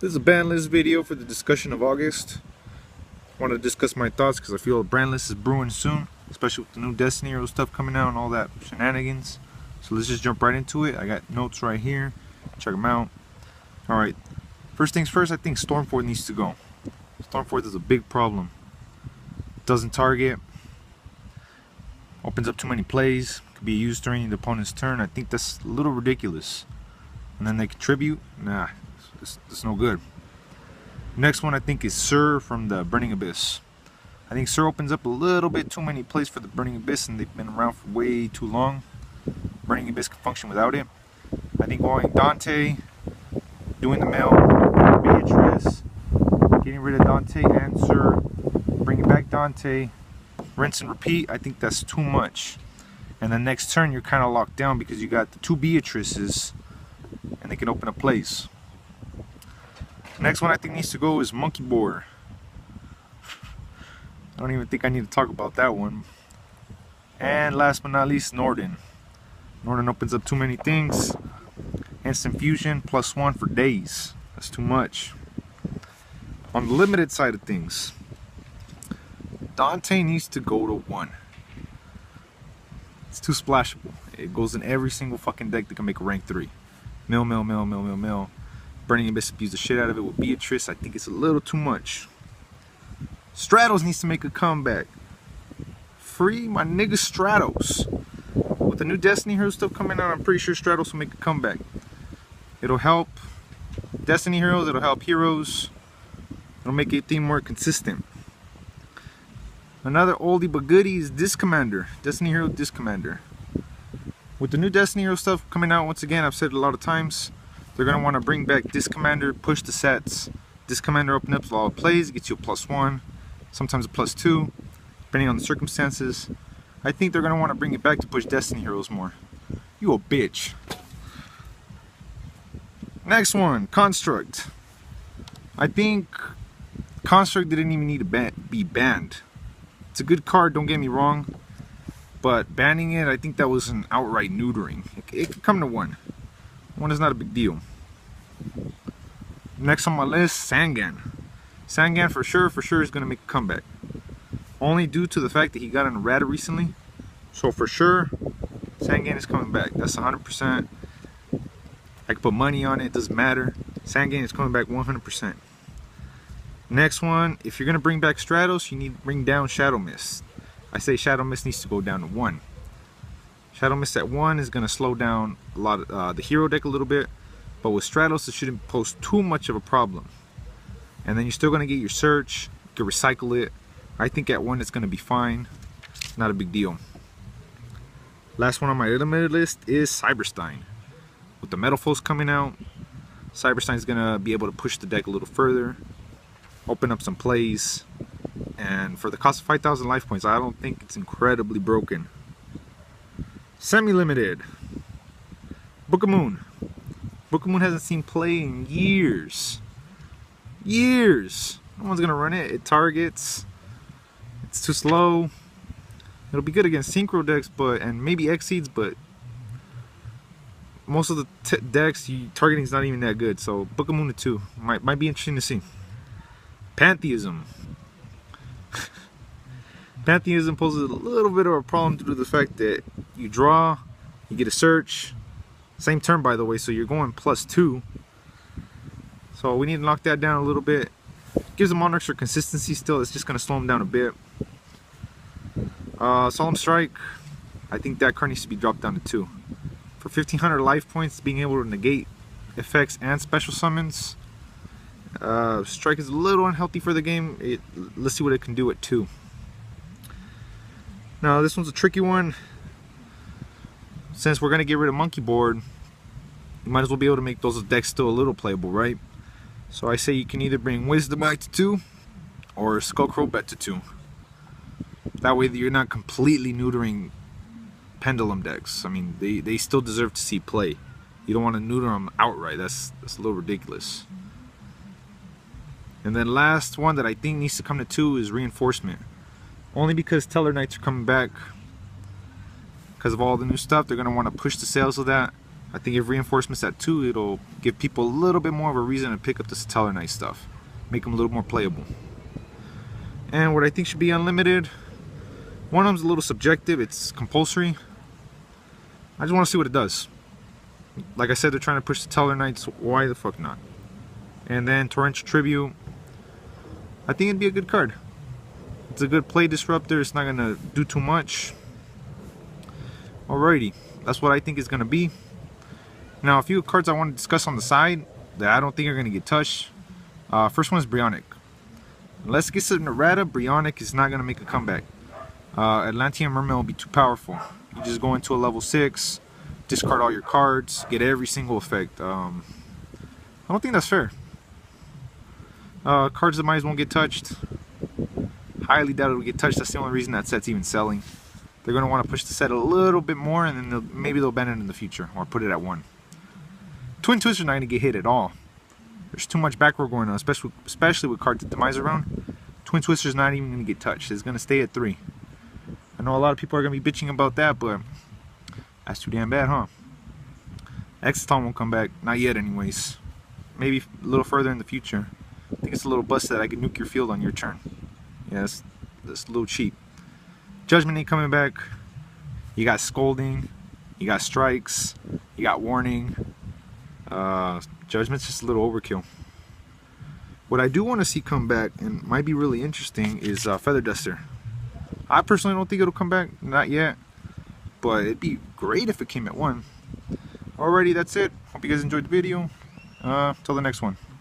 This is a ban list video for the discussion of August. I want to discuss my thoughts because I feel a ban list is brewing soon, especially with the new Destiny Hero stuff coming out and all that shenanigans. So let's just jump right into it. I got notes right here. Check them out. Alright, first things first, I think Stormforth needs to go. Stormforth is a big problem. Doesn't target. Opens up too many plays. Could be used during the opponent's turn. I think that's a little ridiculous. And then they contribute. Nah, it's no good. Next one I think is Sir from the Burning Abyss. I think Sir opens up a little bit too many plays for the Burning Abyss, and they've been around for way too long. Burning Abyss can function without it. I think going Dante, doing the mill, Beatrice, getting rid of Dante and Sir, bringing back Dante, rinse and repeat, I think that's too much. And then next turn you're kind of locked down because you got the two Beatrices and they can open up plays. Next one I think needs to go is Monkey Boar. I don't even think I need to talk about that one. And last but not least, Norden. Norden opens up too many things. Instant fusion +1 for days. That's too much. On the limited side of things, Dante needs to go to 1. It's too splashable. It goes in every single fucking deck that can make a rank 3. Mill. Burning Abyss abused the shit out of it with Beatrice. I think it's a little too much. Stratos needs to make a comeback. Free my nigga Stratos. With the new Destiny Hero stuff coming out, I'm pretty sure Stratos will make a comeback. It'll help Destiny Heroes, it'll help Heroes. It'll make a theme more consistent. Another oldie but goodie is Disc Commander. Destiny Hero Disc Commander. With the new Destiny Hero stuff coming out, once again, I've said it a lot of times, they're going to want to bring back Disc Commander, push the sets. Disc Commander opens up a lot of plays, gets you a +1, sometimes a +2, depending on the circumstances. I think they're going to want to bring it back to push Destiny Heroes more. You a bitch. Next one, Construct. I think Construct didn't even need to be banned. It's a good card, don't get me wrong, but banning it, I think that was an outright neutering. It could come to 1. 1 is not a big deal. Next on my list, Sangan. Sangan for sure is going to make a comeback. Only due to the fact that he got in a rat recently. So for sure, Sangan is coming back. That's 100%. I can put money on it, doesn't matter. Sangan is coming back 100%. Next one, if you're going to bring back Stratos, you need to bring down Shadow Mist. I say Shadow Mist needs to go down to 1. Shadow Mist at 1 is going to slow down a lot of the hero deck a little bit, but with Stratos it shouldn't pose too much of a problem. And then you're still going to get your search, you can recycle it. I think at 1 it's going to be fine, not a big deal. Last one on my limited list is Cyberstein. With the Metal Foes coming out, Cyberstein is going to be able to push the deck a little further, open up some plays, and for the cost of 5,000 life points, I don't think it's incredibly broken. Semi-limited, Book of Moon. Book of Moon hasn't seen play in years. No one's gonna run it. It targets. It's too slow. It'll be good against synchro decks, and maybe Exceeds, but most of the decks, targeting is not even that good. So Book of Moon to 2 might be interesting to see. Pantheism. Pantheism poses a little bit of a problem due to the fact that you draw, you get a search, same turn by the way, so you're going +2. So we need to knock that down a little bit. Gives the Monarchs their consistency still, it's just going to slow them down a bit. Solemn Strike, I think that card needs to be dropped down to 2. For 1,500 life points, being able to negate effects and special summons, Strike is a little unhealthy for the game. Let's see what it can do at 2. Now this one's a tricky one. Since we're going to get rid of Monkey Board, you might as well be able to make those decks still a little playable, right? So I say you can either bring Wisdom back to 2 or Skullcrow back to 2. That way you're not completely neutering Pendulum decks. I mean, they still deserve to see play. You don't want to neuter them outright. That's a little ridiculous. And then last one that I think needs to come to 2 is Reinforcement. Only because Teller Knights are coming back. Because of all the new stuff, they're going to want to push the sales of that. I think if reinforcements at 2, it'll give people a little bit more of a reason to pick up the Satellar Knight stuff. Make them a little more playable. And what I think should be unlimited, one of them's a little subjective, it's compulsory. I just want to see what it does. Like I said, they're trying to push the Satellar Knights, why the fuck not? And then Torrential Tribute, I think it'd be a good card. It's a good play disruptor, it's not gonna do too much. Alrighty, that's what I think it's gonna be. Now a few cards I want to discuss on the side that I don't think are gonna get touched. First one is Brionac. Unless it gets an errata, Brionac is not gonna make a comeback. Atlantean Merman will be too powerful. You just go into a level 6, discard all your cards, get every single effect. I don't think that's fair. Cards that might won't get touched. Highly doubt it'll get touched. That's the only reason that set's even selling. They're going to want to push the set a little bit more, and then maybe they'll ban it in the future or put it at 1. Twin Twister's not going to get hit at all. There's too much backward going on, especially with cards that demise around. Twin Twister's not even going to get touched. It's going to stay at 3. I know a lot of people are going to be bitching about that, but that's too damn bad, huh? Exciton won't come back. Not yet, anyways. Maybe a little further in the future. I think it's a little bust that I can nuke your field on your turn. Yeah, that's a little cheap. Judgment ain't coming back. You got Scolding. You got Strikes. You got Warning. Judgment's just a little overkill. What I do want to see come back, and might be really interesting, is Feather Duster. I personally don't think it'll come back. Not yet. But it'd be great if it came at 1. Alrighty, that's it. Hope you guys enjoyed the video. Till the next one.